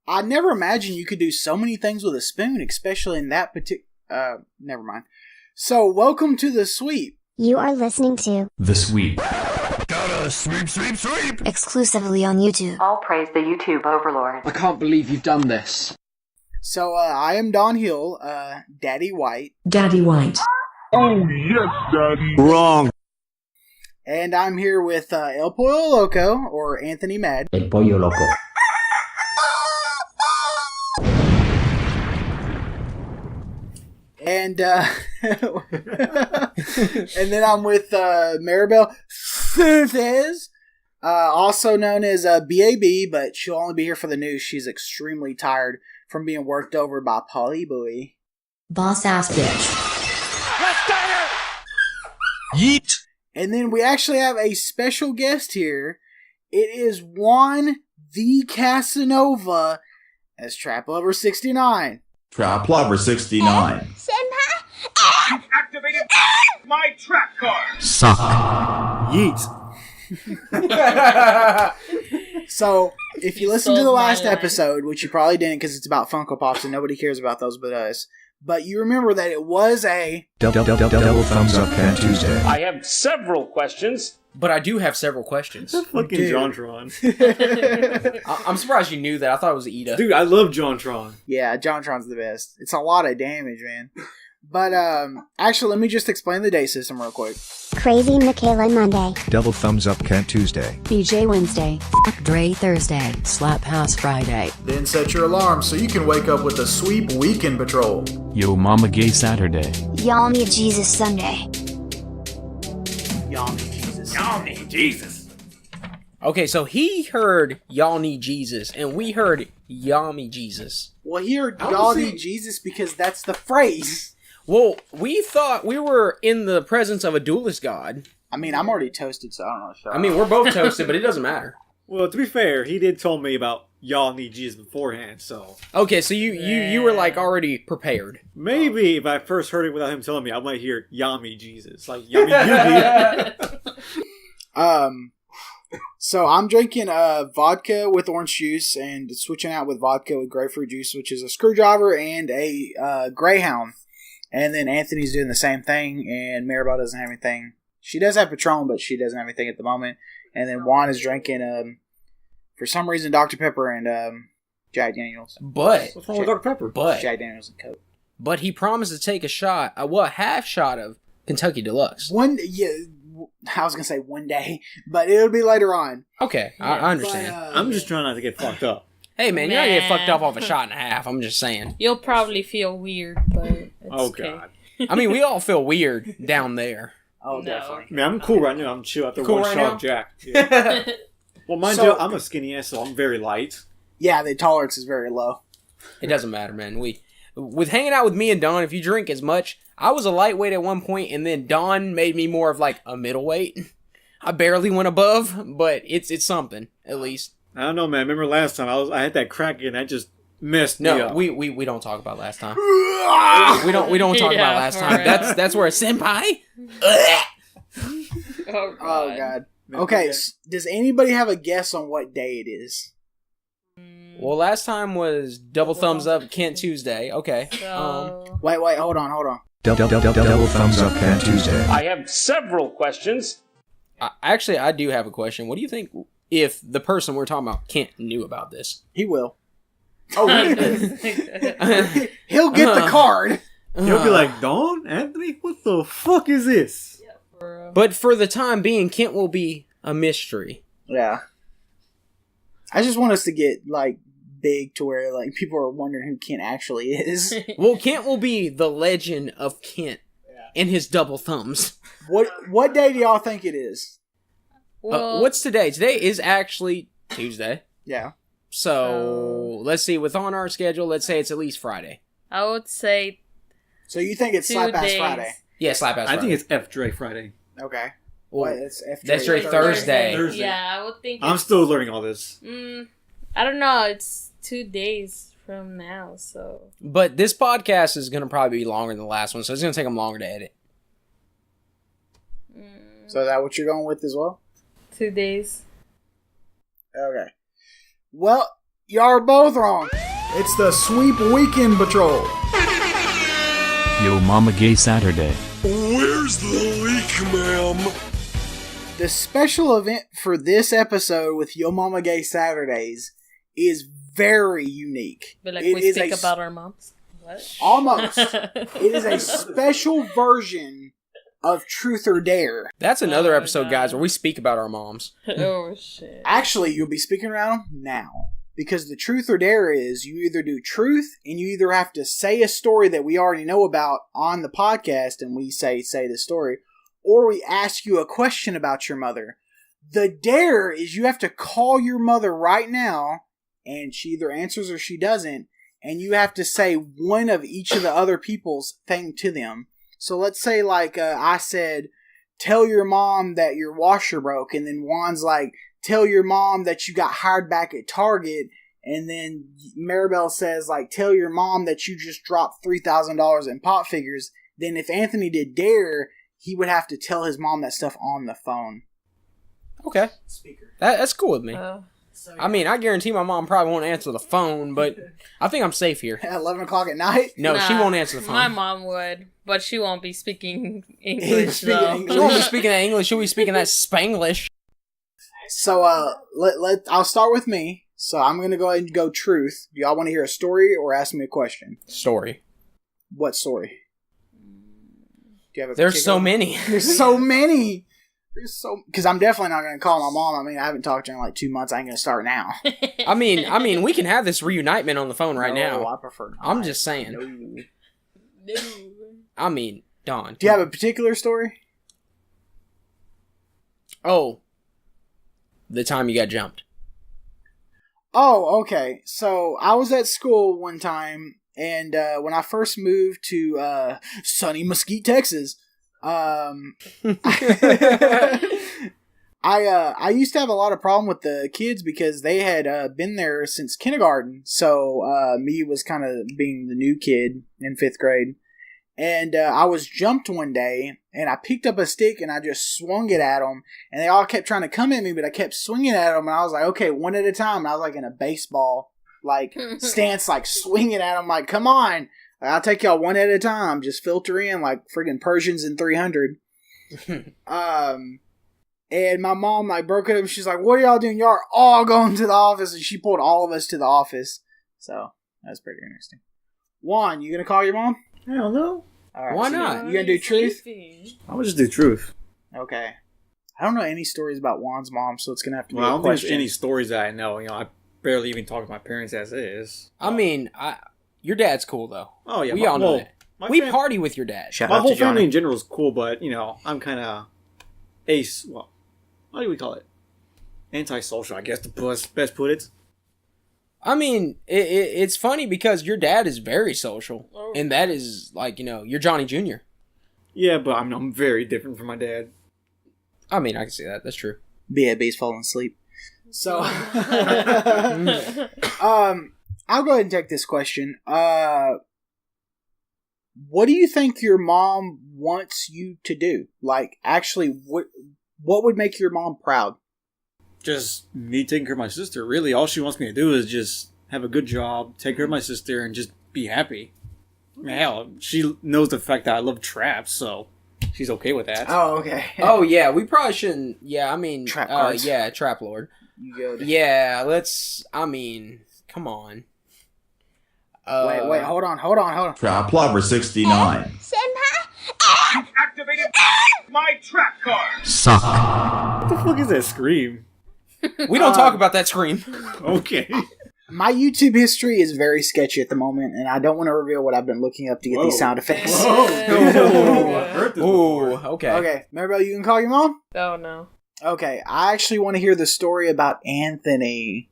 I never imagined you could do so many things with a spoon, especially in that particular... never mind. So, welcome to The Sweep. You are listening to The Sweep. Gotta sweep! exclusively on YouTube. All praise the YouTube overlord. I can't believe you've done this. So, I am Don Hill, Daddy White. Daddy White. Oh, yes, Daddy. Wrong. And I'm here with El Pollo Loco, or Anthony Mad. El Pollo Loco. And, and then I'm with Maribel Fuentes, also known as BAB, but she'll only be here for the news. She's extremely tired from being worked over by Polly Boy. Boss ass bitch. Yeet. And then we actually have a special guest here. It is Juan the Casanova as Trap Lover 69. Trap Lover 69. You've activated my trap card! Suck. Yeet. So, if you listen to the last episode, which you probably didn't because it's about Funko Pops and nobody cares about those but us, but you remember that it was a Double thumbs up Cat Tuesday. I have several questions. But I do have several questions. Fucking JonTron. I'm surprised you knew that. I thought it was Ida. Dude, I love JonTron. Yeah, JonTron's the best. It's a lot of damage, man. But, actually, let me just explain the day system real quick. Crazy Michaela Monday. Double thumbs up Cat Tuesday. BJ Wednesday. Fuck Dre Thursday. Slap House Friday. Then set your alarm so you can wake up with the Sweep Weekend Patrol. Yo Mama Gay Saturday. Y'all need Jesus Sunday. Y'all need Jesus. Y'all need Jesus. Okay, so he heard y'all need Jesus, and we heard yummy Jesus. Well, here, y'all need Jesus because that's the phrase. Well, we thought we were in the presence of a duelist god. I mean, I'm already toasted, so I don't know. I mean, we're both toasted, but it doesn't matter. Well, to be fair, he did tell me about y'all need Jesus beforehand, so... Okay, so you were, like, already prepared. Maybe if I first heard it without him telling me, I might hear Yami Jesus. Like, Yami Yugi. So I'm drinking vodka with orange juice and switching out with vodka with grapefruit juice, which is a screwdriver and a Greyhound. And then Anthony's doing the same thing, and Maribel doesn't have anything. She does have Patron, but she doesn't have anything at the moment. And then Juan is drinking, for some reason, Dr. Pepper and Jack Daniels. But What's wrong with Dr. Pepper? But Jack Daniels and Coke. But he promised to take a shot, half shot of Kentucky Deluxe. I was going to say one day, but it'll be later on. Okay, I understand. But, I'm just trying not to get fucked up. Hey, man, you're not going to get fucked up off a shot and a half. I'm just saying. You'll probably feel weird, but it's God. I mean, we all feel weird down there. Oh, No. definitely. I mean, I'm cool right now. I'm chill after Cool one right shot now? of Jack. Yeah. Well, mind So- you, I'm a skinny ass, so I'm very light. Yeah, the tolerance is very low. It doesn't matter, man. With hanging out with me and Don, if you drink as much, I was a lightweight at one point, and then Don made me more of like a middleweight. I barely went above, but it's something at least. I don't know, man. Remember last time I had that crack and that just messed me No, up. we don't talk about last time. we don't talk about last time. right. That's where a senpai. Oh, Oh, God. Okay, does anybody have a guess on what day it is? Well, last time was double thumbs up Kent Tuesday. Okay. So, Wait, hold on. Double thumbs up Cat Tuesday. I have several questions. Actually, I do have a question. What do you think if the person we're talking about Kent knew about this? He will. Oh, really? He'll get the card. He'll be like, Dawn? Anthony? What the fuck is this? But for the time being, Kent will be a mystery. Yeah. I just want us to get, like, big to where, like, people are wondering who Kent actually is. Well, Kent will be the legend of Kent and his double thumbs. What day do y'all think it is? well, What's today? Today is actually Tuesday. Yeah. So, let's see. With on our schedule, let's say it's at least Friday. I would say So you think it's 2 Slap Ass days. Friday? Yeah, Slap Ass I Friday. think it's F. Dre Friday. Okay. Well, What, it's F. that's Dre Thursday. Thursday. Yeah, I would think. I'm still learning all this. I don't know. It's 2 days from now, so. But this podcast is going to probably be longer than the last one, so it's going to take them longer to edit. So is that what you're going with as well? 2 days. Okay. Well, Y'all are both wrong. It's the Sweep Weekend Patrol. Yo Mama Gay Saturday. Where's the leak, ma'am? The special event for this episode with Yo Mama Gay Saturdays is very unique. But like It we is speak a- about our moms. What? Almost. It is a special version of Truth or Dare. That's another Oh, episode, God. guys, where we speak about our moms. Oh shit. Actually, you'll be speaking around them now. Because the Truth or Dare is you either do truth and you either have to say a story that we already know about on the podcast and we say the story, or we ask you a question about your mother. The dare is you have to call your mother right now and she either answers or she doesn't, and you have to say one of each of the other people's thing to them. So let's say like I said, tell your mom that your washer broke, and then Juan's like, tell your mom that you got hired back at Target, and then Maribel says, like, tell your mom that you just dropped $3,000 in pot figures. Then if Anthony did dare, he would have to tell his mom that stuff on the phone. Okay. Speaker. That's cool with me. So, I mean, I guarantee my mom probably won't answer the phone, but I think I'm safe here. at 11 o'clock at night? No, she Nah, won't answer the phone. My mom would, but she won't be speaking English Speaking though. English. She won't be speaking that English. She'll be speaking that Spanglish. So, I'll start with me. So I'm going to go ahead and go truth. Do y'all want to hear a story or ask me a question? Story. What story? Do you have a There's particular- so many. There's so many. Because I'm definitely not going to call my mom. I mean, I haven't talked to her in like 2 months. I ain't going to start now. I mean, we can have this reunitement on the phone right No, now. I prefer not. I'm just saying. No. I mean, Don. Do you have a particular story? Oh. The time you got jumped. Oh, okay. So I was at school one time, and when I first moved to sunny Mesquite, Texas, I used to have a lot of problem with the kids because they had been there since kindergarten. So me was kind of being the new kid in 5th grade. And I was jumped one day, and I picked up a stick, and I just swung it at them. And they all kept trying to come at me, but I kept swinging at them. And I was like, okay, one at a time. And I was like in a baseball stance, like swinging at them, like, come on. I'll take y'all one at a time. Just filter in like friggin' Persians in 300. And my mom like broke it up. She's like, what are y'all doing? Y'all are all going to the office. And she pulled all of us to the office. So that was pretty interesting. Juan, you gonna call your mom? Hell no. All right, Why so not? You gonna do truth? I would just do truth. Okay. I don't know any stories about Juan's mom, so it's gonna have to be Well, I a don't think question. there's any stories that I know. You know, I barely even talk to my parents as is. I mean, your dad's cool, though. Oh, yeah. We all know that. My We fam- party with your dad. Shout My out whole to Johnny. family in general is cool, but, you know, I'm kind of well, what do we call it? Antisocial, I guess, to best put it. I mean, it's funny because your dad is very social. And that is, like, you know, you're Johnny Jr. Yeah, but I'm very different from my dad. I mean, I can see that. That's true. BAB's falling asleep. So, I'll go ahead and take this question. What do you think your mom wants you to do? Like, actually, what would make your mom proud? Just me taking care of my sister. Really, all she wants me to do is just have a good job, take care of my sister, and just be happy. Hell, she knows the fact that I love traps, so she's okay with that. Oh, okay. Oh, yeah, we probably shouldn't. Yeah, I mean, Trap cards. yeah, Trap Lord. You go to... Yeah, I mean, come on. Wait, hold on. Trap Lover 69. Activated my trap card. Suck. What the fuck is that scream? We don't talk about that scream. Okay. My YouTube history is very sketchy at the moment, and I don't want to reveal what I've been looking up to get these sound effects. Ooh, okay. Okay, Maribel, you can call your mom? Oh no. Okay, I actually want to hear the story about Anthony.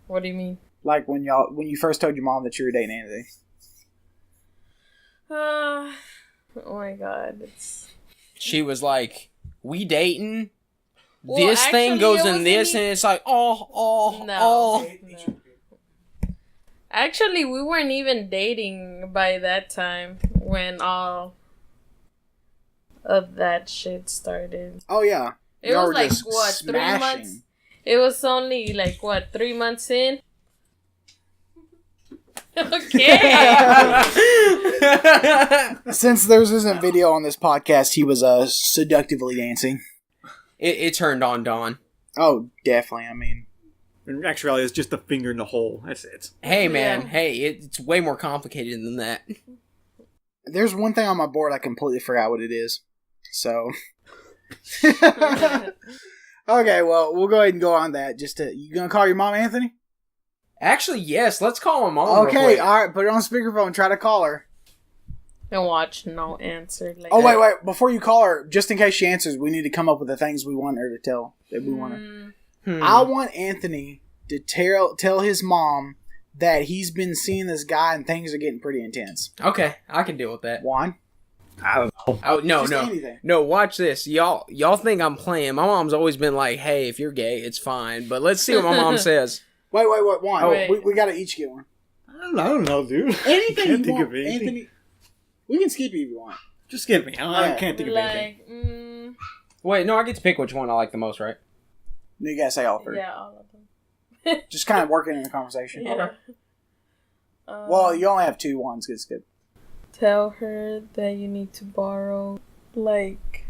What do you mean? Like when you first told your mom that you were dating Anthony. Oh my god. She was like, we dating? Well, This thing actually, goes it in wasn't this, e- and it's like, oh. No. Actually, we weren't even dating by that time when all of that shit started. Oh yeah. It Y'all was were like, just what, 3 months? smashing. It was only like, what, 3 months in? Okay. Since there isn't video on this podcast, he was seductively dancing. It turned on Dawn. Oh, definitely. I mean, In actuality, it's just a finger in the hole. That's it. Hey, man. Yeah. Hey, it's way more complicated than that. there's one thing on my board I completely forgot what it is. So, okay, well, we'll go ahead and go on that. You gonna call your mom, Anthony? Actually, yes. Let's call him on. Okay, real quick. all right. Put it on speakerphone. Try to call her. And watch no answer. Like Oh, wait. Before you call her, just in case she answers, we need to come up with the things we want her to tell. That we want her. I want Anthony to tell his mom that he's been seeing this guy and things are getting pretty intense. Okay, I can deal with that. Juan? I don't know. Oh, no. Anything. No, watch this. Y'all think I'm playing. My mom's always been like, hey, if you're gay, it's fine. But let's see what my mom says. Wait, Juan. Wait. We gotta each get one. I don't know, dude. Anything Can't you think want, of anything. Anthony. We can skip you if you want. Just give me. I can't think of anything. like, Wait, no, I get to pick which one I like the most, right? No, you gotta say all three. yeah, all of them. Just kind of working in the conversation. Yeah. Well, you only have 2 ones. It's good. Tell her that you need to borrow like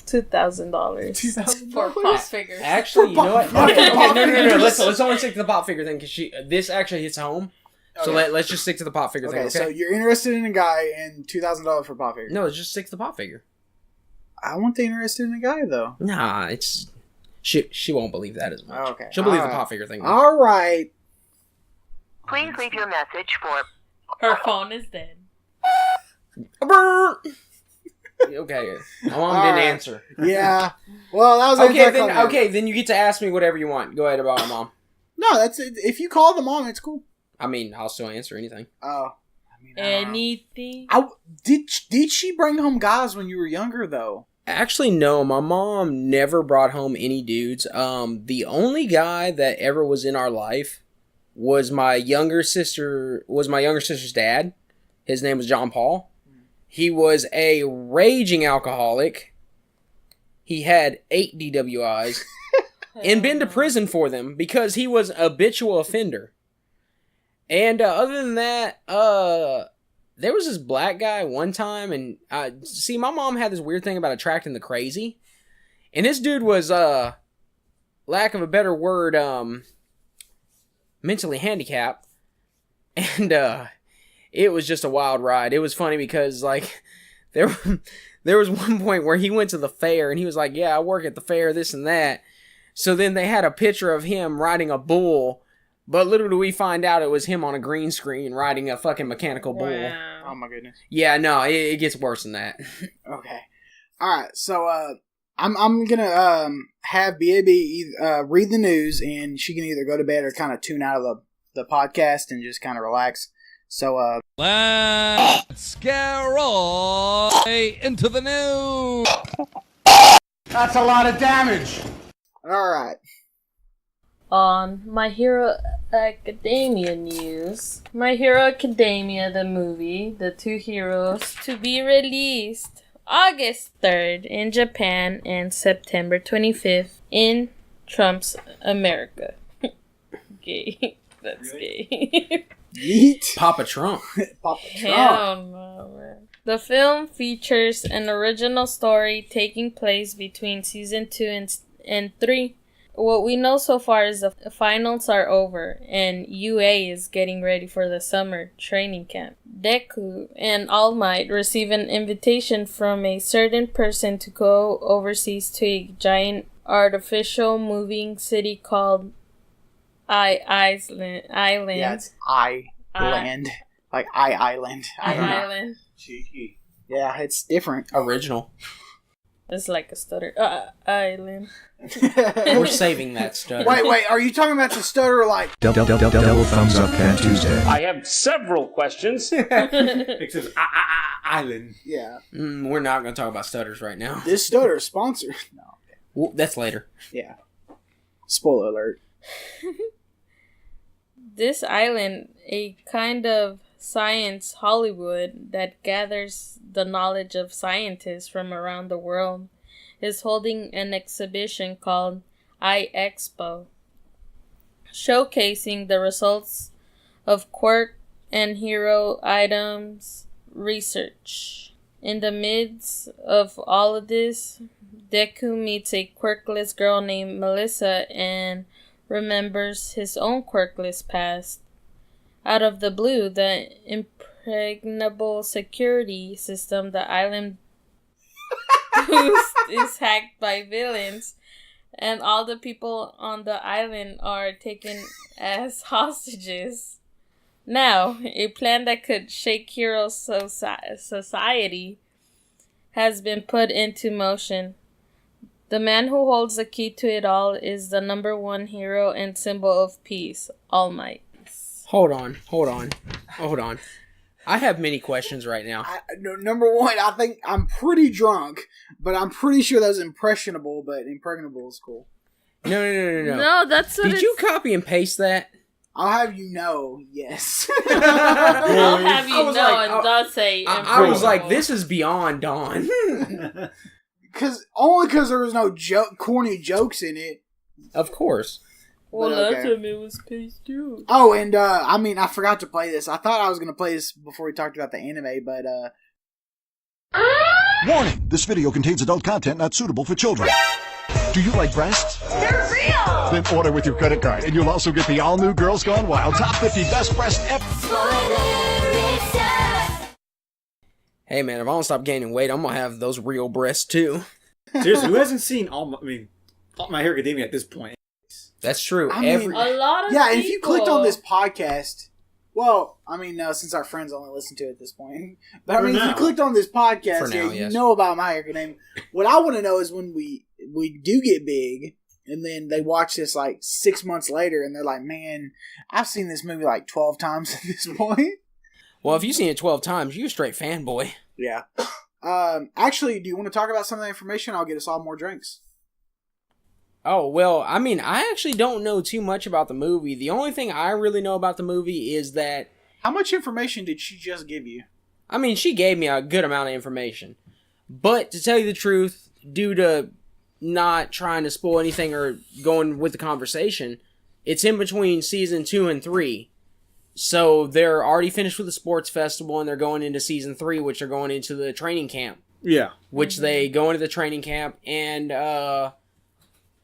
$2,000 for pop figures. Actually, you know what? For Okay, pop no. figures. Let's only stick to the pop figure thing because this actually hits home. So Okay. let's just stick to the pop figure thing. Okay, Okay. so you're interested in a guy and $2,000 for pop figure. No, let's just stick to the pop figure. I want the interested in a guy though. Nah, it's she won't believe that as much. Okay. She'll believe the Alright. pop figure thing. All right. Please leave your message for Her phone is dead. Okay, my mom didn't answer. Yeah. Well, that was Okay, then you get to ask me whatever you want. Go ahead about my mom. No, that's it. If you call the mom, it's cool. I mean, I'll still answer anything. Oh. I mean, I don't know. Anything? Did she bring home guys when you were younger though? Actually, no. My mom never brought home any dudes. The only guy that ever was in our life was my younger sister's dad. His name was John Paul. He was a raging alcoholic. He had 8 DWIs and been to prison for them because he was an habitual offender. And other than that, there was this black guy one time, and see, my mom had this weird thing about attracting the crazy, and this dude was, lack of a better word, mentally handicapped, and it was just a wild ride. It was funny because like there was one point where he went to the fair, and he was like, "Yeah, I work at the fair, this and that." So then they had a picture of him riding a bull. But little do we find out it was him on a green screen riding a fucking mechanical bull. Wow. Oh my goodness. Yeah, no, it gets worse than that. Okay. All right. So I'm gonna have BAB read the news, and she can either go to bed or kind of tune out of the podcast and just kind of relax. So let's get right into the news. That's a lot of damage. All right. On My Hero Academia news, My Hero Academia, the movie, The Two Heroes, to be released August 3rd in Japan and September 25th in Trump's America. Gay. That's gay. Yeet. Papa Trump. Papa Trump. Hell no, man. The film features an original story taking place between season 2 and 3. What we know so far is the finals are over, and UA is getting ready for the summer training camp. Deku and All Might receive an invitation from a certain person to go overseas to a giant artificial moving city called Island. Yeah, it's Island. Like Island. I don't know. Island. Cheeky. Yeah, it's different. Original. It's like a stutter. Island. We're saving that stutter. Wait, are you talking about the stutter like... Double thumbs up Cat Tuesday. I have several questions. It says island. Yeah. We're not going to talk about stutters right now. This stutter is sponsored. No. Well, that's later. Yeah. Spoiler alert. This island, a kind of science Hollywood that gathers the knowledge of scientists from around the world, is holding an exhibition called iExpo, showcasing the results of quirk and hero items research. In the midst of all of this, Deku meets a quirkless girl named Melissa and remembers his own quirkless past. Out of the blue, the impregnable security system the island boost is hacked by villains, and all the people on the island are taken as hostages. Now, a plan that could shake hero society has been put into motion. The man who holds the key to it all is the number one hero and symbol of peace, All Might. Hold on. I have many questions right now. Number one, I think I'm pretty drunk, but I'm pretty sure that was impressionable, but impregnable is cool. No. No, that's what Did you copy and paste that? I'll have you know, yes. I'll have you know, like, it does say I was like, this is beyond Dawn. Only because there was no corny jokes in it. Of course. Well, that time it was page 2. Oh, and I forgot to play this. I thought I was going to play this before we talked about the anime, but Warning! This video contains adult content not suitable for children. Do you like breasts? They're real! Then order with your credit card, and you'll also get the all-new Girls Gone Wild Top 50 Best Breast Ever. Hey man, if I don't stop gaining weight, I'm going to have those real breasts too. Seriously, who hasn't seen All My Hero Academia at this point? That's true. A lot of yeah, people. if you clicked on this podcast, well, since our friends only listen to it at this point, but if you clicked on this podcast, you know about My Hero Academia. What I want to know is when we do get big, and then they watch this like 6 months later, and they're like, "Man, I've seen this movie like 12 times at this point." Well, if you've seen it 12 times, you're a straight fanboy. Yeah. Actually, do you want to talk about some of the information? I'll get us all more drinks. Oh, well, I actually don't know too much about the movie. The only thing I really know about the movie is that... How much information did she just give you? She gave me a good amount of information. But, to tell you the truth, due to not trying to spoil anything or going with the conversation, it's in between season 2 and 3. So, they're already finished with the sports festival, and they're going into season 3, which are going into the training camp. Yeah. Which they go into the training camp, and,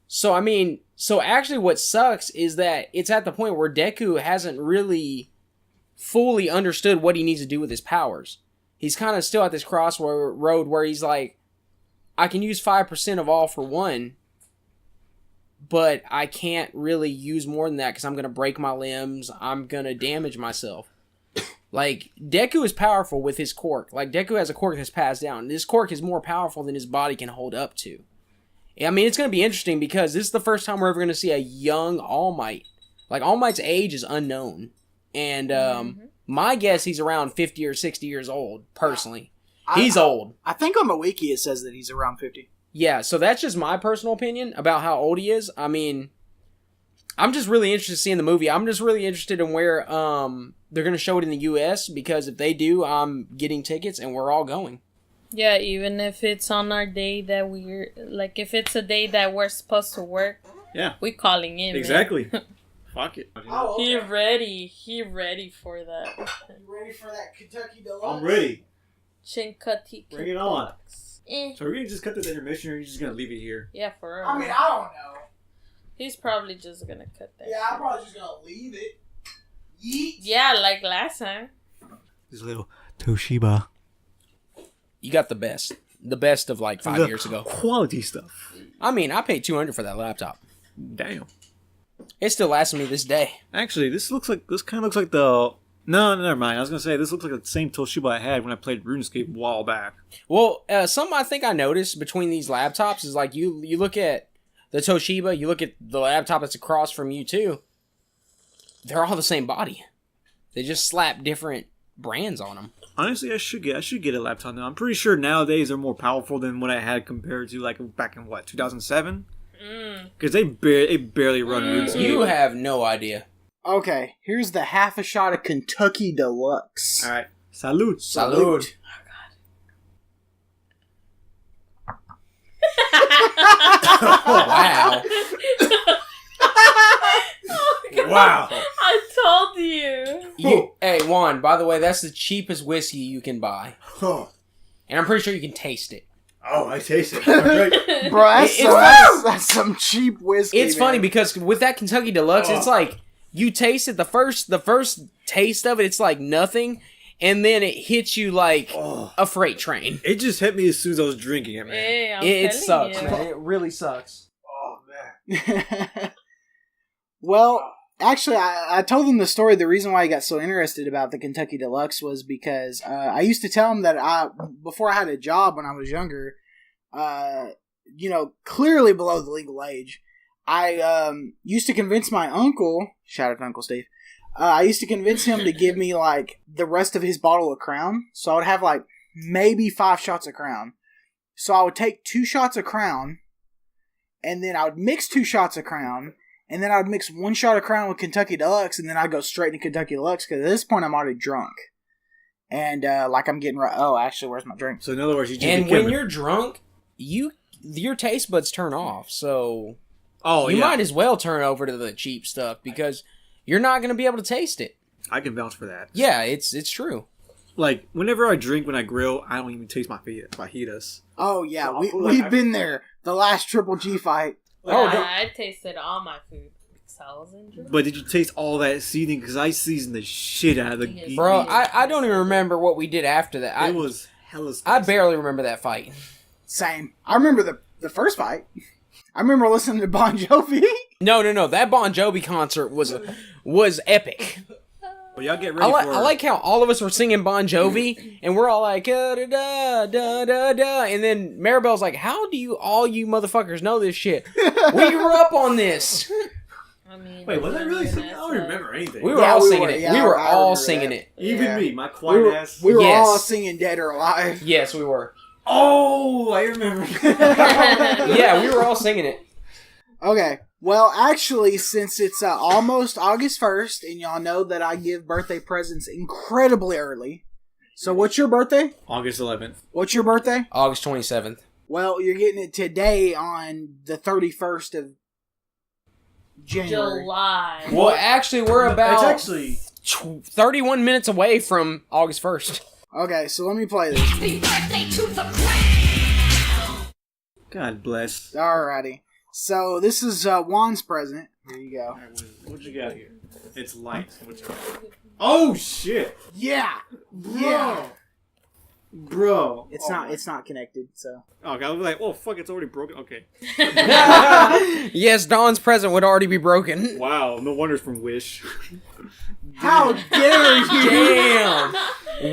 So actually what sucks is that it's at the point where Deku hasn't really fully understood what he needs to do with his powers. He's kind of still at this crossroad where he's like, I can use 5% of all for one, but I can't really use more than that because I'm going to break my limbs, I'm going to damage myself. Like, Deku is powerful with his quirk. Like, Deku has a quirk that's passed down. This quirk is more powerful than his body can hold up to. It's going to be interesting because this is the first time we're ever going to see a young All Might. Like, All Might's age is unknown. And my guess he's around 50 or 60 years old, personally. He's old. I think on the wiki it says that he's around 50. Yeah, so that's just my personal opinion about how old he is. I'm just really interested in seeing the movie. I'm just really interested in where they're going to show it in the U.S. because if they do, I'm getting tickets and we're all going. Yeah, even if it's on our day that we're... Like, if it's a day that we're supposed to work, we calling in, exactly. Fuck it. Oh, okay. He ready for that. You ready for that Kentucky Deluxe? I'm ready. Chinkati. Bring it on. So are we going to just cut this intermission or are you just going to leave it here? Yeah, for real. I don't know. He's probably just going to cut that. Yeah, I'm probably just going to leave it. Yeet. Yeah, like last time. This little Toshiba. You got the best. The best of like 5 years ago. Quality stuff. I paid $200 for that laptop. Damn. It still lasts me this day. Actually, this kind of looks like the... No, never mind. I was going to say, this looks like the same Toshiba I had when I played RuneScape a while back. Well, something I think I noticed between these laptops is like you look at the Toshiba, you look at the laptop that's across from you too. They're all the same body. They just slap different brands on them. Honestly, I should get a laptop now. I'm pretty sure nowadays they're more powerful than what I had compared to like back in 2007. Because they barely run RuneScape. You have no idea. Okay, here's the half a shot of Kentucky Deluxe. All right, salud. Salud. Oh, Wow. Wow. I told you. Hey, Juan, by the way, that's the cheapest whiskey you can buy. And I'm pretty sure you can taste it. Oh, I taste it. Bro, that's some cheap whiskey. It's funny because with that Kentucky Deluxe, it's like you taste it the first taste of it, it's like nothing, and then it hits you like a freight train. It just hit me as soon as I was drinking it, man. Hey, it sucks, man. It really sucks. Oh man. Well, actually, I told them the story. The reason why I got so interested about the Kentucky Deluxe was because I used to tell them that before I had a job when I was younger, clearly below the legal age, I used to convince my uncle, shout out to Uncle Steve, I used to convince him to give me like the rest of his bottle of Crown. So I would have like maybe 5 shots of Crown. So I would take 2 shots of Crown, and then I would mix 2 shots of Crown. And then I would mix 1 shot of Crown with Kentucky Deluxe, and then I'd go straight to Kentucky Deluxe, because at this point I'm already drunk. And, I'm getting right. Oh, actually, where's my drink? So, in other words, you just And when you're drunk, your taste buds turn off, so... you might as well turn over to the cheap stuff, because you're not going to be able to taste it. I can vouch for that. Yeah, it's true. Like, whenever I drink, when I grill, I don't even taste my fajitas. Oh, yeah, we've been there. The last Triple G fight. I tasted all my food. But did you taste all that seasoning? Because I seasoned the shit out of the geek. Bro, I don't even remember what we did after that. It was hella spicy. I barely remember that fight. Same. I remember the first fight. I remember listening to Bon Jovi. No. That Bon Jovi concert was epic. Well, y'all get ready I like how all of us were singing Bon Jovi, and we're all like, da da da da da, and then Maribel's like, how do all you motherfuckers know this shit? We grew up on this. I mean, wait, was I really singing? I don't remember anything. We were all singing it. We were all singing it. Even me, my quiet ass. We were all singing Dead or Alive. Yes, we were. Oh, I remember. Yeah, we were all singing it. Okay. Well, actually, since it's almost August 1st, and y'all know that I give birthday presents incredibly early. So what's your birthday? August 11th. What's your birthday? August 27th. Well, you're getting it today on the 31st of January. July. Well, actually, we're about it's actually 31 minutes away from August 1st. Okay, so let me play this. Happy birthday to the crown! God bless. Alrighty. So this is Juan's present. Here you go. Right, what you got here? It's light. Oh shit! Yeah, yeah, bro. It's not connected. So. Okay, I was like, oh fuck, it's already broken. Okay. Yes, Dawn's present would already be broken. Wow, no wonder it's from Wish. How dare you? Damn.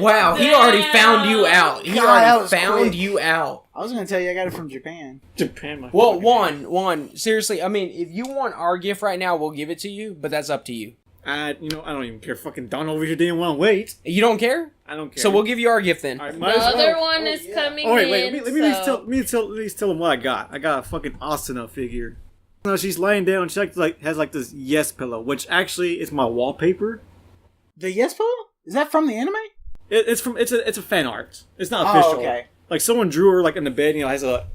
Wow, he already found you out. He already found you out. I was going to tell you I got it from Japan. Japan, well, one, seriously, I mean, if you want our gift right now, we'll give it to you, but that's up to you. I don't even care. Fucking Don over here didn't want to wait. You don't care? I don't care. So we'll give you our gift then. Right, the other one is coming in. Let me at least tell them what I got. I got a fucking Asuna figure. No, she's laying down. She has this yes pillow, which actually is my wallpaper. The yes pillow? Is that from the anime? It's a fan art. It's not official. Okay. Like someone drew her like in the bed.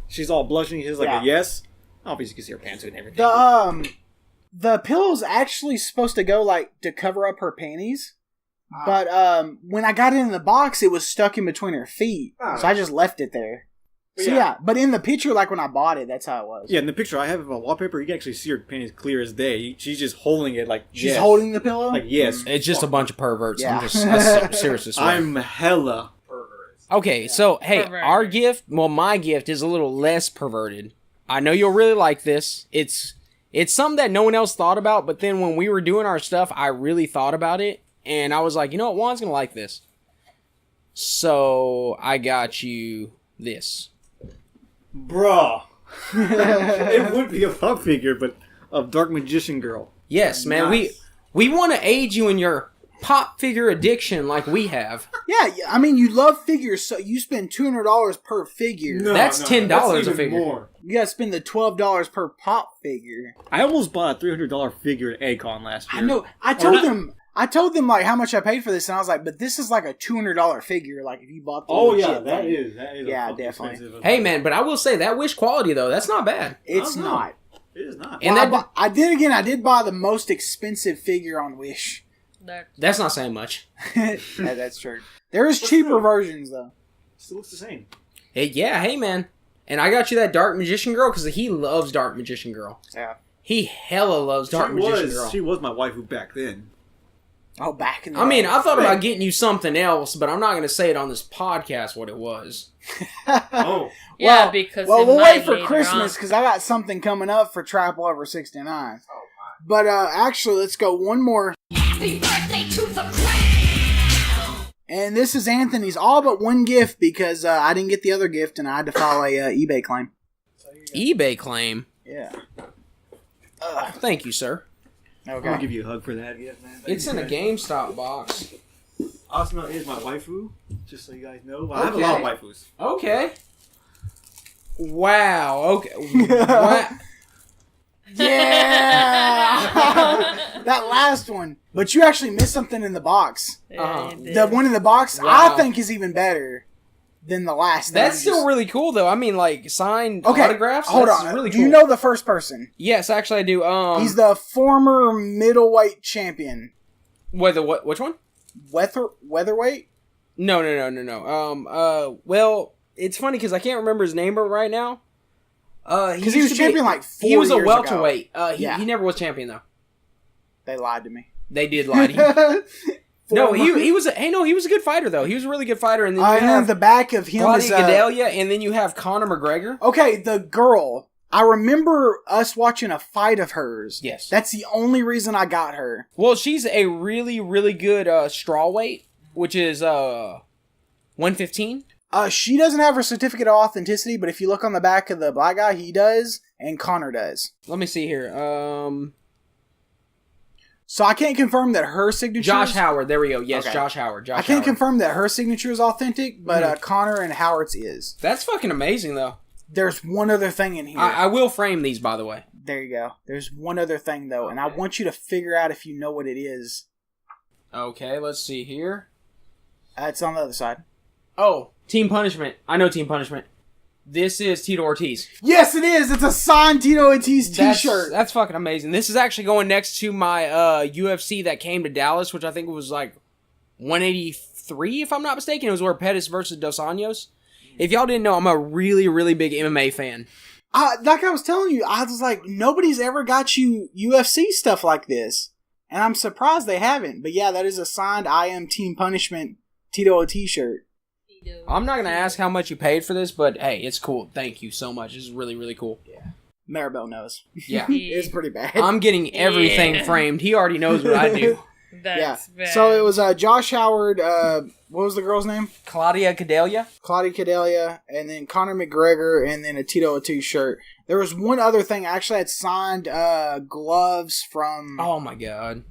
She's all blushing. He has like a yes. Obviously, you can see her pants and everything. The pillow's actually supposed to go to cover up her panties, but when I got it in the box, it was stuck in between her feet, so I just left it there. So but in the picture, when I bought it, that's how it was. Yeah, in the picture I have of my wallpaper, you can actually see her panties clear as day. She's just holding it she's holding the pillow. Yes, it's just a bunch of perverts. Yeah. I'm seriously. I'm hella perverts. Okay, so hey, our gift, my gift is a little less perverted. I know you'll really like this. It's something that no one else thought about, but then when we were doing our stuff, I really thought about it, and I was like, you know what, Juan's gonna like this. So I got you this. Bruh. It would be a pop figure, but a Dark Magician girl. Yes, man, we want to aid you in your pop figure addiction like we have. Yeah, I mean, you love figures, so you spend $200 per figure. No, that's $10 a figure. More. You gotta spend the $12 per pop figure. I almost bought a $300 figure at Acon last year. I know. I told I told them like how much I paid for this, and I was like, "But this is like a $200 figure. Like if you bought the legit that thing." is Yeah, definitely. Hey man, but I will say that Wish quality though, that's not bad. It's not. It is not. And Well, I did buy the most expensive figure on Wish. That's not saying much. That's true. There is cheaper versions though. Still looks the same. Hey man, and I got you that Dark Magician Girl because he loves Dark Magician Girl. Yeah. He hella loves Dark Magician Girl. She was my waifu back then. Oh, back in the I mean, day. I thought about getting you something else, but I'm not going to say it on this podcast what it was. Oh. Yeah, because we'll might wait for later Christmas on. because I got something coming up for Trap Lover 69. But actually, let's go one more. Happy birthday to the crown! And this is Anthony's all but one gift because I didn't get the other gift and I had to file a eBay claim. eBay claim? Yeah. Thank you, sir. I'm gonna give you a hug for that gift, man. It's in a GameStop box. Asuna is my waifu, just so you guys know. I have a lot of waifus. Okay. Wow. Okay. Wow. Yeah! That last one. But you actually missed something in the box. Yeah, you did. The one in the box, Wow. I think, is even better than the last. That's still really cool, though. I mean, like, signed autographs? Hold That's on. really Do you cool. know the first person? Yes, actually, I do. He's the former middleweight champion. Which one? Weatherweight? No. Well, it's funny because I can't remember his name right now. Because he was champion like 4 He was a years welterweight. ago. He never was champion, though. They lied to me. They did lie to you. No, he was. He was a good fighter though. He was a really good fighter. And then you and have the back of him Claudia is Gadelia, and then you have Conor McGregor. Okay, the girl. I remember us watching a fight of hers. Yes, that's the only reason I got her. Well, she's a really, really good strawweight, which is 115. She doesn't have her certificate of authenticity, but if you look on the back of the black guy, he does, and Connor does. Let me see here. So I can't confirm that her signature. Josh Howard. There we go. Yes, Okay. Josh Howard. I can't confirm that her signature is authentic, but Connor and Howard's is. That's fucking amazing, though. There's one other thing in here. I will frame these, by the way. There you go. There's one other thing, though, and I want you to figure out if you know what it is. Okay, let's see here. It's on the other side. Oh, Team Punishment. I know Team Punishment. This is Tito Ortiz. Yes, it is. It's a signed Tito Ortiz t-shirt. That's fucking amazing. This is actually going next to my UFC that came to Dallas, which I think was like 183, if I'm not mistaken. It was where Pettis versus Dos Anjos. If y'all didn't know, I'm a really, really big MMA fan. Like I was telling you, I was like, nobody's ever got you UFC stuff like this. And I'm surprised they haven't. But yeah, that is a signed I Am Team Punishment Tito Ortiz shirt. I'm not going to ask how much you paid for this, but hey, it's cool. Thank you so much. This is really, really cool. Yeah. Maribel knows. Yeah. It's pretty bad. I'm getting everything framed. He already knows what I do. That's bad. So it was Josh Howard, what was the girl's name? Claudia Gadelia, and then Conor McGregor, and then a Tito Ortiz shirt. There was one other thing. I actually had signed gloves from... Oh my god.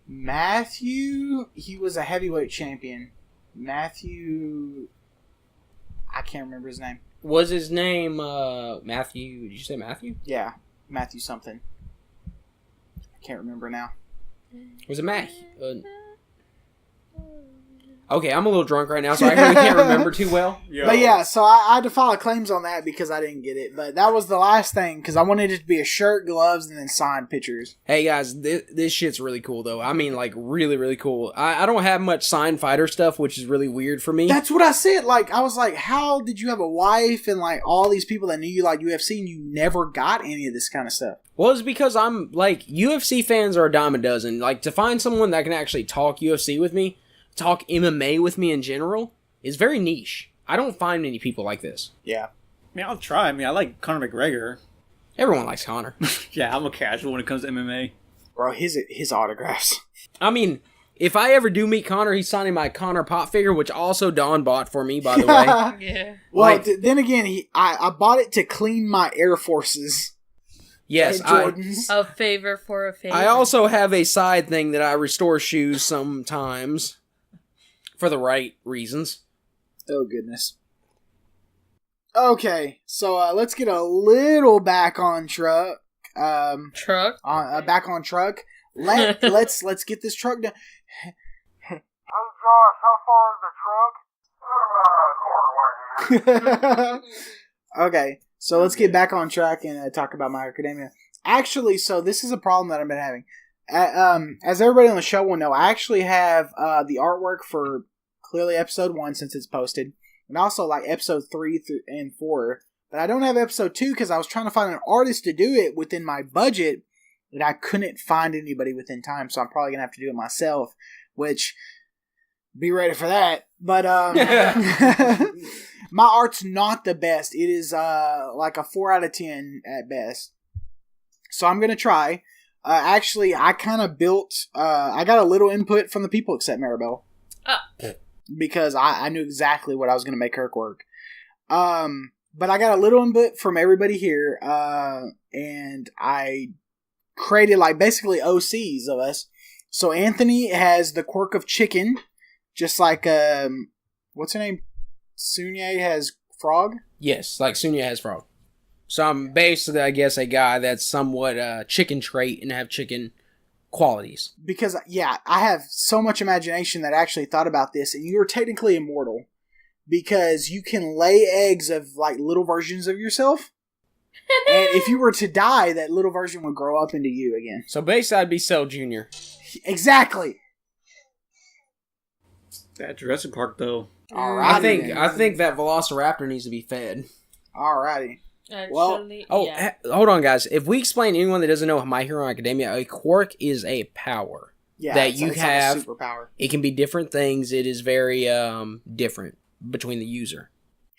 Matthew, he was a heavyweight champion. Matthew, I can't remember his name. Was his name Matthew? Did you say Matthew? Yeah, Matthew something. I can't remember now. Was it Matt? Okay, I'm a little drunk right now, so I really can't remember too well. But yeah, so I had to file claims on that because I didn't get it. But that was the last thing because I wanted it to be a shirt, gloves, and then signed pictures. Hey guys, this shit's really cool though. I mean, like really, really cool. I don't have much signed fighter stuff, which is really weird for me. That's what I said. Like, I was like, how did you have a wife and like all these people that knew you like UFC and you never got any of this kind of stuff? Well, it's because I'm like UFC fans are a dime a dozen. Like to find someone that can actually talk UFC with me, talk MMA with me in general, is very niche. I don't find many people like this. Yeah. I mean, I'll try. I mean, I like Conor McGregor. Everyone likes Conor. Yeah, I'm a casual when it comes to MMA. Bro, his autographs. I mean, if I ever do meet Conor, he's signing my Conor pop figure, which also Don bought for me, by the way. Yeah. Well, then again, I bought it to clean my Air Forces. Yes, Jordans. A favor for a favor. I also have a side thing that I restore shoes sometimes. For the right reasons. Oh, goodness. Okay, so let's get a little back on truck. Truck? Back on truck. Let's get this truck done. Hey Josh, how far is the truck? Okay, so let's get back on track and talk about My Hero Academia. Actually, so this is a problem that I've been having. As everybody on the show will know, I actually have the artwork for clearly episode 1 since it's posted, and also like episode 3 and 4. But I don't have episode 2 because I was trying to find an artist to do it within my budget, and I couldn't find anybody within time, so I'm probably going to have to do it myself, which, be ready for that. But my art's not the best. It is like a 4 out of 10 at best. So I'm going to try. Actually, I kind of built, I got a little input from the people except Maribel. Because I knew exactly what I was going to make her work. But I got a little input from everybody here, and I created like basically OCs of us. So Anthony has the quirk of chicken, just like, what's her name? Sunye has frog? Yes, like Sunya has frog. So I'm basically, I guess, a guy that's somewhat chicken trait and have chicken qualities. Because, yeah, I have so much imagination that I actually thought about this, and you are technically immortal. Because you can lay eggs of, like, little versions of yourself. And if you were to die, that little version would grow up into you again. So basically, I'd be Cell Jr. Exactly. That Jurassic Park, though. Alrighty. I think that Velociraptor needs to be fed. Alrighty. Actually, hold on, guys. If we explain to anyone that doesn't know My Hero Academia, a quirk is a power that you have. Like a superpower. It can be different things. It is very different between the user.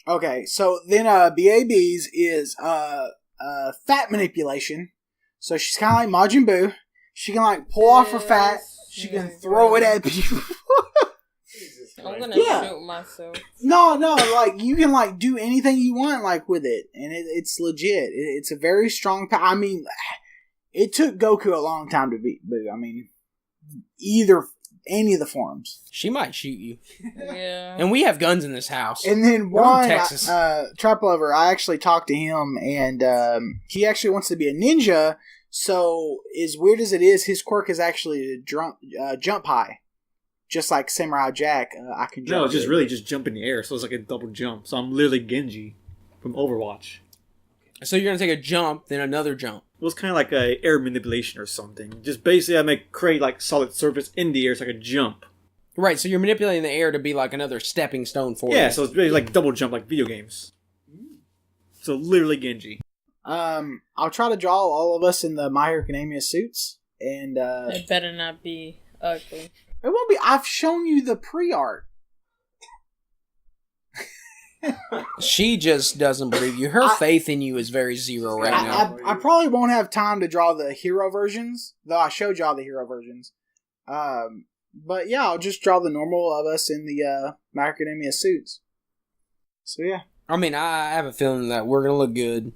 Okay, so then BAB's is fat manipulation. So she's kind of like Majin Buu. She can like pull off her fat. She can throw it at people. I'm gonna shoot myself. No, like you can like do anything you want like with it, and it's legit. It's a very strong power. I mean, it took Goku a long time to beat Buu. I mean, any of the forms. She might shoot you. Yeah. And we have guns in this house. And then We're one, in Texas. Trap Lover, I actually talked to him, and he actually wants to be a ninja. So, as weird as it is, his quirk is actually to jump high. Just like Samurai Jack, I can jump. No, just really just jump in the air, so it's like a double jump. So I'm literally Genji from Overwatch. So you're going to take a jump, then another jump. It was kind of like a air manipulation or something. Just basically I create like solid surface in the air so I could jump. Right, so you're manipulating the air to be like another stepping stone for you. Yeah, so it's really like double jump like video games. So literally Genji. I'll try to draw all of us in the My Hero Academia suits, and it better not be ugly. It won't be. I've shown you the pre-art. She just doesn't believe you. Her faith in you is very zero right now. I probably won't have time to draw the hero versions, though I showed y'all the hero versions. But yeah, I'll just draw the normal of us in the My Hero Academia suits. So yeah. I mean, I have a feeling that we're going to look good.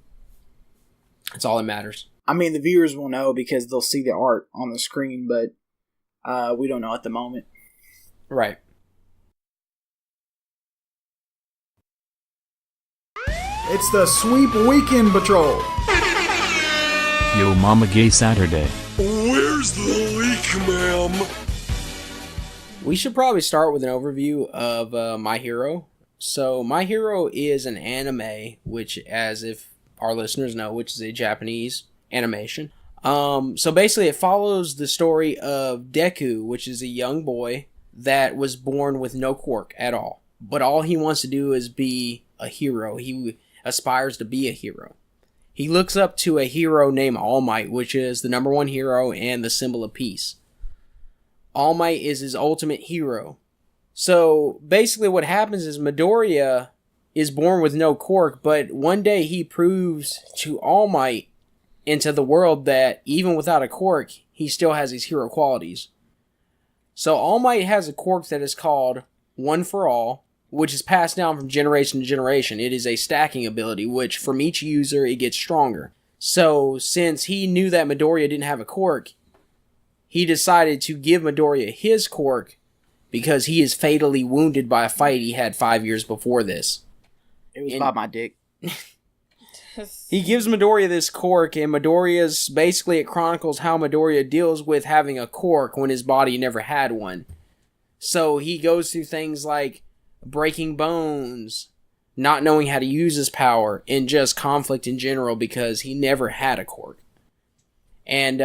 That's all that matters. I mean, the viewers will know because they'll see the art on the screen, but we don't know at the moment. Right. It's the Sweep Weekend Patrol. Yo Mama Gay Saturday. Where's the leak, ma'am? We should probably start with an overview of My Hero. So, My Hero is an anime, which, as if our listeners know, which is a Japanese animation. So basically it follows the story of Deku, which is a young boy that was born with no quirk at all. But all he wants to do is be a hero. He aspires to be a hero. He looks up to a hero named All Might, which is the number one hero and the symbol of peace. All Might is his ultimate hero. So basically what happens is Midoriya is born with no quirk, but one day he proves to All Might into the world that even without a quirk, he still has these hero qualities. So All Might has a quirk that is called One for All, which is passed down from generation to generation. It is a stacking ability, which from each user, it gets stronger. So since he knew that Midoriya didn't have a quirk, he decided to give Midoriya his quirk because he is fatally wounded by a fight he had 5 years before this. It was by my dick. He gives Midoriya this cork, and Midoriya's basically, it chronicles how Midoriya deals with having a cork when his body never had one. So he goes through things like breaking bones, not knowing how to use his power, and just conflict in general because he never had a cork. And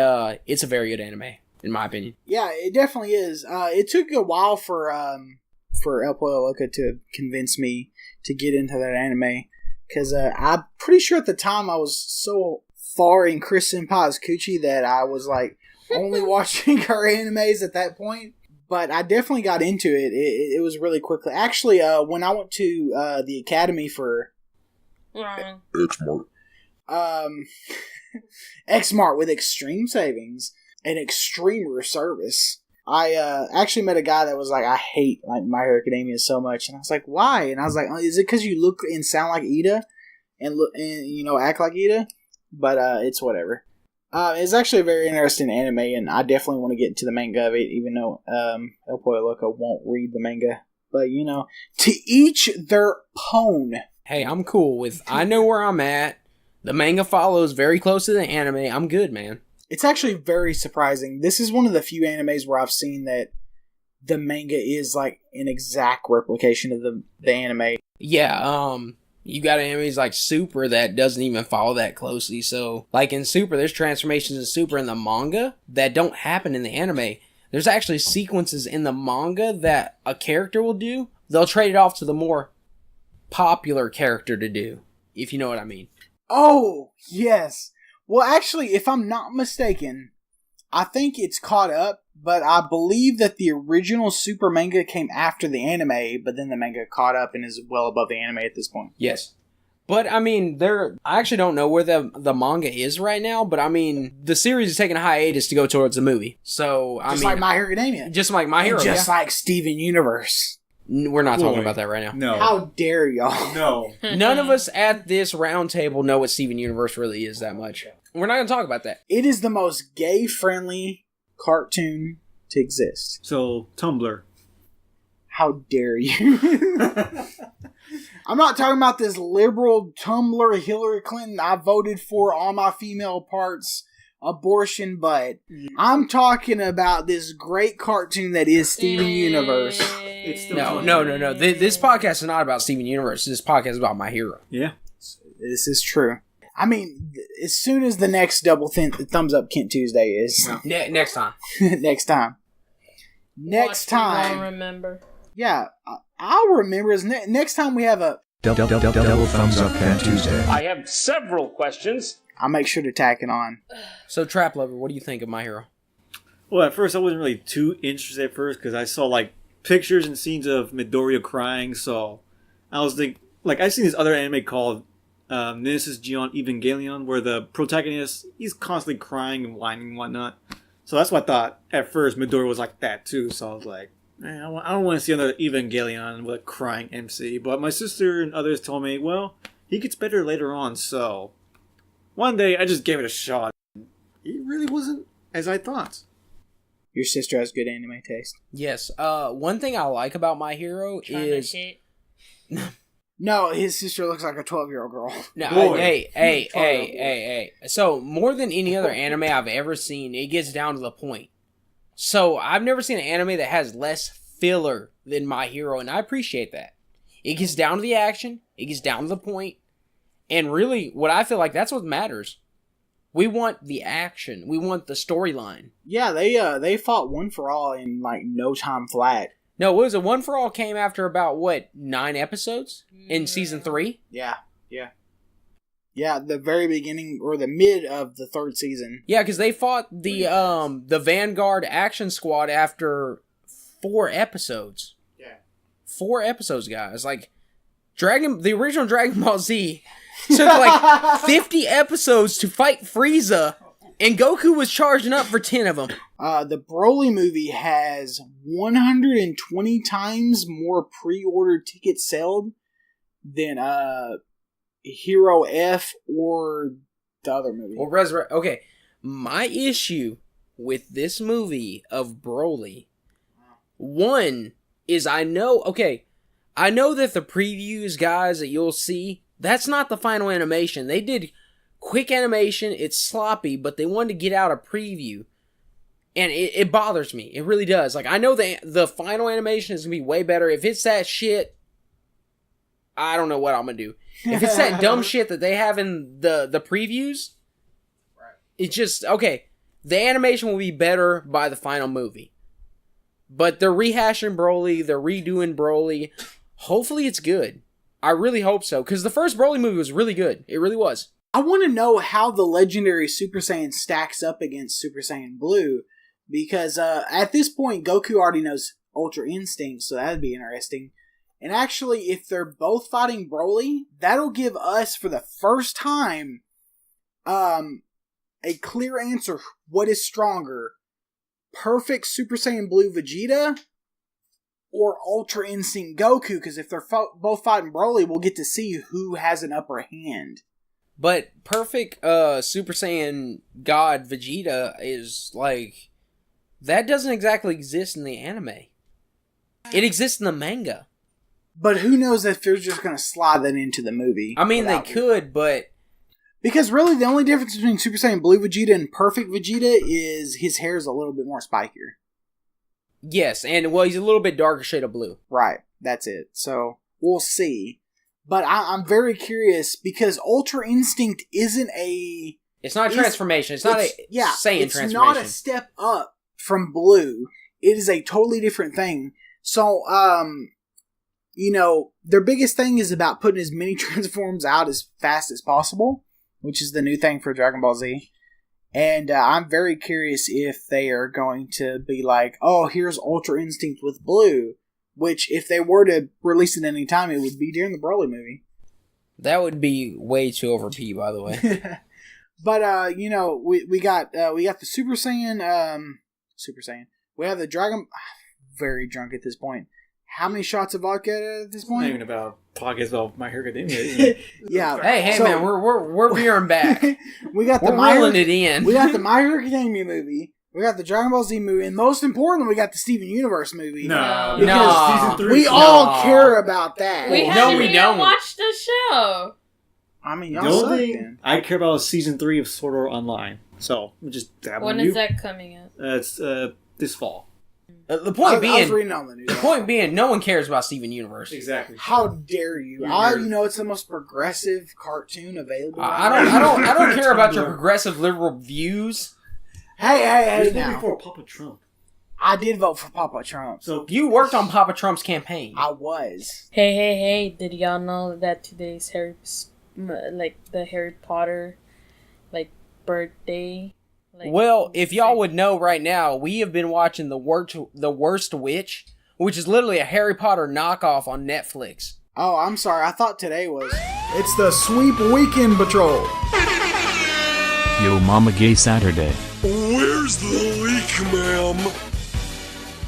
it's a very good anime, in my opinion. Yeah, it definitely is. It took a while for El Pollo Loco to convince me to get into that anime. Because I'm pretty sure at the time I was so far in Chris Senpai's coochie that I was like only watching her animes at that point. But I definitely got into it. It was really quickly. Actually, when I went to the academy for Xmart. Xmart with extreme savings and extremer service, I actually met a guy that was like, I hate like My Hero Academia so much, and I was like, why? And I was like, oh, is it because you look and sound like Ida, and look and act like Ida? But it's whatever. It's actually a very interesting anime, and I definitely want to get into the manga of it, even though El Pollo Loco won't read the manga. But to each their own. Hey, I'm cool with. I know where I'm at. The manga follows very close to the anime. I'm good, man. It's actually very surprising. This is one of the few animes where I've seen that the manga is like an exact replication of the anime. Yeah, you got animes like Super that doesn't even follow that closely. So, like in Super, there's transformations in Super in the manga that don't happen in the anime. There's actually sequences in the manga that a character will do. They'll trade it off to the more popular character to do, if you know what I mean. Oh, yes. Well, actually, if I'm not mistaken, I think it's caught up, but I believe that the original Super manga came after the anime, but then the manga caught up and is well above the anime at this point. Yes. But, I mean, I actually don't know where the manga is right now, but, I mean, the series is taking a hiatus to go towards the movie. So, I mean... Just like My Hero Academia. Just like My Hero, just like Steven Universe. We're not talking about that right now. No. How dare y'all? No. None of us at this round table know what Steven Universe really is that much. We're not going to talk about that. It is the most gay-friendly cartoon to exist. So, Tumblr. How dare you? I'm not talking about this liberal Tumblr Hillary Clinton I voted for all my female parts abortion butt. I'm talking about this great cartoon that is Steven Universe. No. This podcast is not about Steven Universe. This podcast is about My Hero. Yeah. This is true. I mean, as soon as the next double thumbs up Kent Tuesday is... Next time. Next time. Next time. I'll remember. Yeah, I'll remember. Next time we have a... Double thumbs up Kent Tuesday. I have several questions. I'll make sure to tack it on. So, Trap Lover, what do you think of My Hero? Well, at first I wasn't really too interested at first because I saw like pictures and scenes of Midoriya crying, so I was thinking, like, I've seen this other anime called Nemesis Geon Evangelion where the protagonist, he's constantly crying and whining and whatnot. So that's what I thought at first. Midoriya was like that too, so I was like, man, I don't want to see another Evangelion with a crying MC. But my sister and others told me, well, he gets better later on, so one day I just gave it a shot. It really wasn't as I thought. Your sister has good anime taste. Yes. One thing I like about My Hero is... No, his sister looks like a 12-year-old girl. No, hey. So, more than any other anime I've ever seen, it gets down to the point. So, I've never seen an anime that has less filler than My Hero, and I appreciate that. It gets down to the action, it gets down to the point, and really, what I feel like, that's what matters. We want the action. We want the storyline. Yeah, they fought One for All in, like, no time flat. No, what was it? One for All came after about, 9 episodes? In Season 3? Yeah. Yeah, the very beginning, or the mid of the 3rd season. Yeah, because they fought the Vanguard Action Squad after 4 episodes. Yeah. 4 episodes, guys. Like, the original Dragon Ball Z took like 50 episodes to fight Frieza, and Goku was charging up for 10 of them. The Broly movie has 120 times more pre-ordered tickets sold than Hero F or the other movie. Or Resurrect. Okay, my issue with this movie of Broly, one is I know that the previews, guys, that you'll see, That's not the final animation. They did quick animation. It's sloppy, but they wanted to get out a preview. And it bothers me. It really does. Like, I know the final animation is going to be way better. If it's that shit, I don't know what I'm going to do. If it's that dumb shit that they have in the previews, it's just, okay, the animation will be better by the final movie. But they're rehashing Broly, they're redoing Broly. Hopefully it's good. I really hope so, because the first Broly movie was really good. It really was. I want to know how the legendary Super Saiyan stacks up against Super Saiyan Blue, because at this point, Goku already knows Ultra Instinct, so that'd be interesting. And actually, if they're both fighting Broly, that'll give us, for the first time, a clear answer. What is stronger? Perfect Super Saiyan Blue Vegeta or Ultra Instinct Goku? Because if they're both fighting Broly, we'll get to see who has an upper hand. But perfect Super Saiyan God Vegeta is like... That doesn't exactly exist in the anime. It exists in the manga. But who knows if they're just going to slide that into the movie. I mean, they could, but... Because really, the only difference between Super Saiyan Blue Vegeta and Perfect Vegeta is his hair is a little bit more spikier. Yes, and well, he's a little bit darker shade of blue. Right, that's it. So, we'll see. But I'm very curious, because Ultra Instinct isn't a... It's not a transformation. It's not a Saiyan transformation. It's not a step up from Blue. It is a totally different thing. So, you know, their biggest thing is about putting as many transforms out as fast as possible, which is the new thing for Dragon Ball Z. And I'm very curious if they are going to be like, oh, here's Ultra Instinct with Blue, which if they were to release it any time, it would be during the Broly movie. That would be way too over P, by the way. But, you know, we got the Super Saiyan, we have the Dragon... Very drunk at this point. How many shots of vodka at this point? Not even about podcasts about My Hero Academia, isn't it? Yeah. Hey, so, man, we're veering back. We got we're rolling it in. We got the My Hero Academia movie. We got the Dragon Ball Z movie, and most importantly, we got the Steven Universe movie. No, because season 3. We all care about that. We haven't even watched the show. I mean, the only thing I care about is season 3 of Sword Art Online. So just when is that coming out? It's this fall. The point being, I was reading on the news. The point being, no one cares about Steven Universe. Exactly. How dare you? You know, it's the most progressive cartoon available. I don't care about your progressive liberal views. Hey! Now, for Papa Trump. I did vote for Papa Trump. So you worked on Papa Trump's campaign. I was. Hey! Did y'all know that today's the Harry Potter, birthday? Well, if y'all would know right now, we have been watching The Worst Witch, which is literally a Harry Potter knockoff on Netflix. Oh, I'm sorry. I thought today was... It's the Sweep Weekend Patrol. Yo Mama Gay Saturday. Where's the leak, ma'am?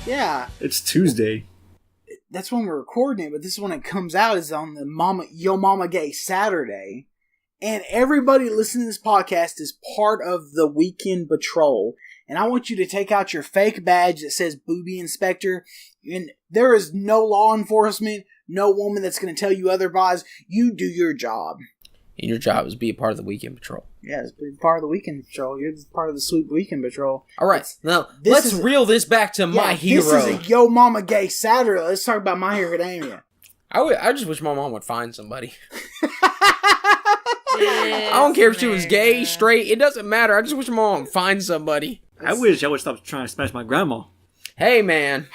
Yeah. It's Tuesday. That's when we're recording it, but this is when it comes out, is on the Yo Mama Gay Saturday. And everybody listening to this podcast is part of the Weekend Patrol. And I want you to take out your fake badge that says Booby Inspector. And there is no law enforcement, no woman that's going to tell you otherwise. You do your job. And your job is be a part of the Weekend Patrol. Yeah, it's part of the Weekend Patrol. You're part of the Sweet Weekend Patrol. All right, now let's reel this back to My Hero. This is a Yo Mama Gay Saturday. Let's talk about My Hero Academia. I just wish my mom would find somebody. I don't care if she was gay, straight, it doesn't matter. I just wish my mom would find somebody. I wish I would stop trying to smash my grandma. Hey man,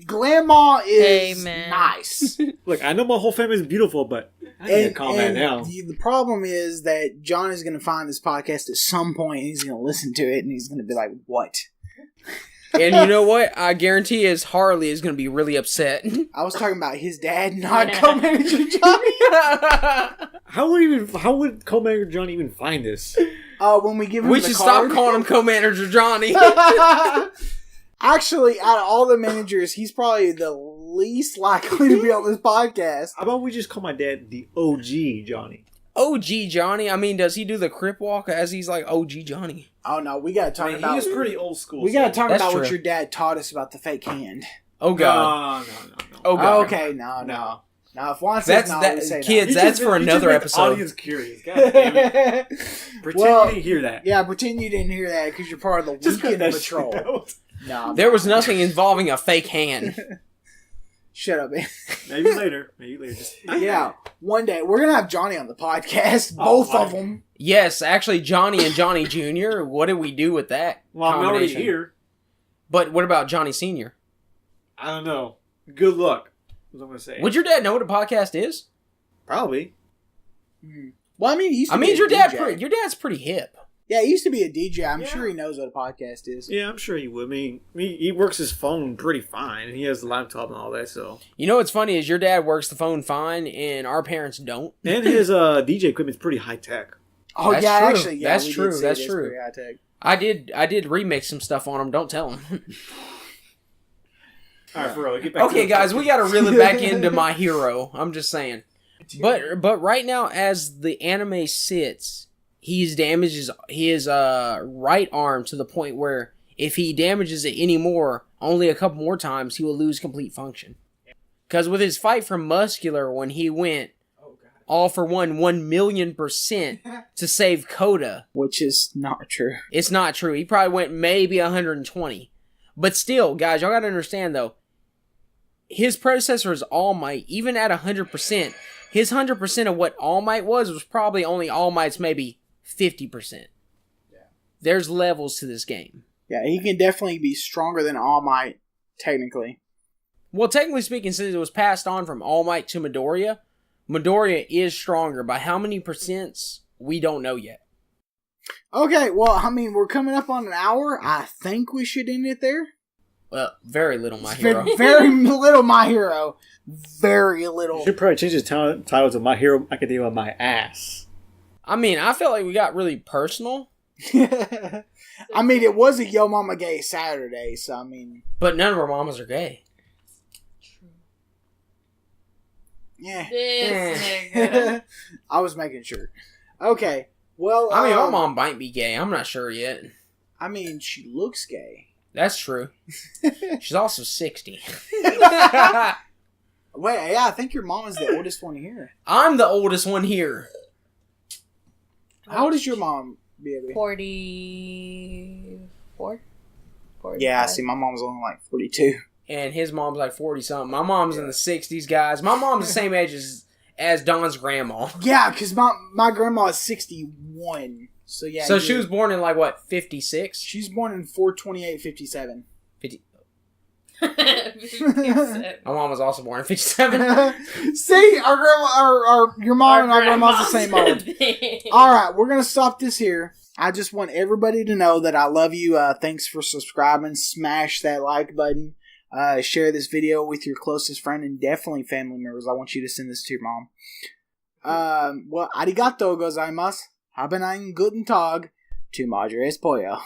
grandma is nice. Look, I know my whole family is beautiful, but I need to calm that down. The problem is that John is going to find this podcast at some point, and he's going to listen to it, and he's going to be like, what? And you know what? I guarantee his Harley is going to be really upset. I was talking about his dad, not co-manager Johnny. How would co-manager Johnny even find this? When we give him we the should card. stop calling him co-manager Johnny. Actually, out of all the managers, he's probably the least likely to be on this podcast. How about we just call my dad the OG Johnny? OG Johnny? I mean, does he do the crip walk as he's like OG Johnny? Oh no, we gotta talk about... He is pretty old school. We gotta talk about what your dad taught us about the fake hand. Oh god. No. Oh god. Okay, no. Now, if Juan says no, we say kids. no. That's for another episode. Audience curious. God damn it. Pretend you didn't hear that. Yeah, pretend you didn't hear that because you're part of the weekend patrol. No, there was nothing involving a fake hand. Shut up, man. Maybe later. Just yeah, one day we're gonna have Johnny on the podcast. Both of them. Yes, actually, Johnny and Johnny Jr. What did we do with that? Well, I'm already here. But what about Johnny Sr.? I don't know. Good luck. That's what I'm gonna say. Would your dad know what a podcast is? Probably. Well, I mean, he used to be your DJ. your dad's pretty hip. Yeah, he used to be a DJ. I'm sure he knows what a podcast is. Yeah, I'm sure he would. I mean, he works his phone pretty fine. He has the laptop and all that, so. You know what's funny is your dad works the phone fine, and our parents don't. And his DJ equipment's pretty high tech. Oh, that's yeah, true. actually, yeah. That's true. That's true. Pretty high tech. I did remix some stuff on him. Don't tell him. All right, for real. Get back okay, guys, we got to reel it back into My Hero. I'm just saying. But right now, as the anime sits, he's damaged his right arm to the point where if he damages it anymore, only a couple more times, he will lose complete function. Because with his fight for Muscular, when he went all for 1,000,000% to save Coda. Which is not true. It's not true. He probably went maybe 120. But still, guys, y'all got to understand, though, his predecessor is All Might. Even at 100%, his 100% of what All Might was probably only All Might's maybe 50%. Yeah. There's levels to this game. Yeah, he can definitely be stronger than All Might, technically. Well, technically speaking, since it was passed on from All Might to Midoriya, Midoriya is stronger. By how many percents, we don't know yet. Okay, well, I mean, we're coming up on an hour. I think we should end it there. Well, very little My Hero. Very little My Hero. Very little. You should probably change his title to My Hero Academia My Ass. I mean, I felt like we got really personal. I mean, it was a Yo Mama Gay Saturday, so I mean... But none of our mamas are gay. Yeah. This nigga. I was making sure. Okay, well... I mean, my mom might be gay. I'm not sure yet. I mean, she looks gay. That's true. She's also 60. Wait, yeah, I think your mom is the oldest one here. I'm the oldest one here. How old is your mom, baby? 44? Yeah, see, my mom's only like 42. And his mom's like 40-something. My mom's in the 60s, guys. My mom's the same age as Don's grandma. Yeah, because my grandma is 61. So, yeah. So she was born in, like, what, 56? She's born in 4/28/57. 50. My mom was also born in 57. See, our grandma, your mom and our grandma's the same old. All right, we're gonna stop this here. I just want everybody to know that I love you. Thanks for subscribing. Smash that like button. Share this video with your closest friend and definitely family members. I want you to send this to your mom. Well, arigato gozaimasu. Haben einen guten Tag. Tu madre es pollo.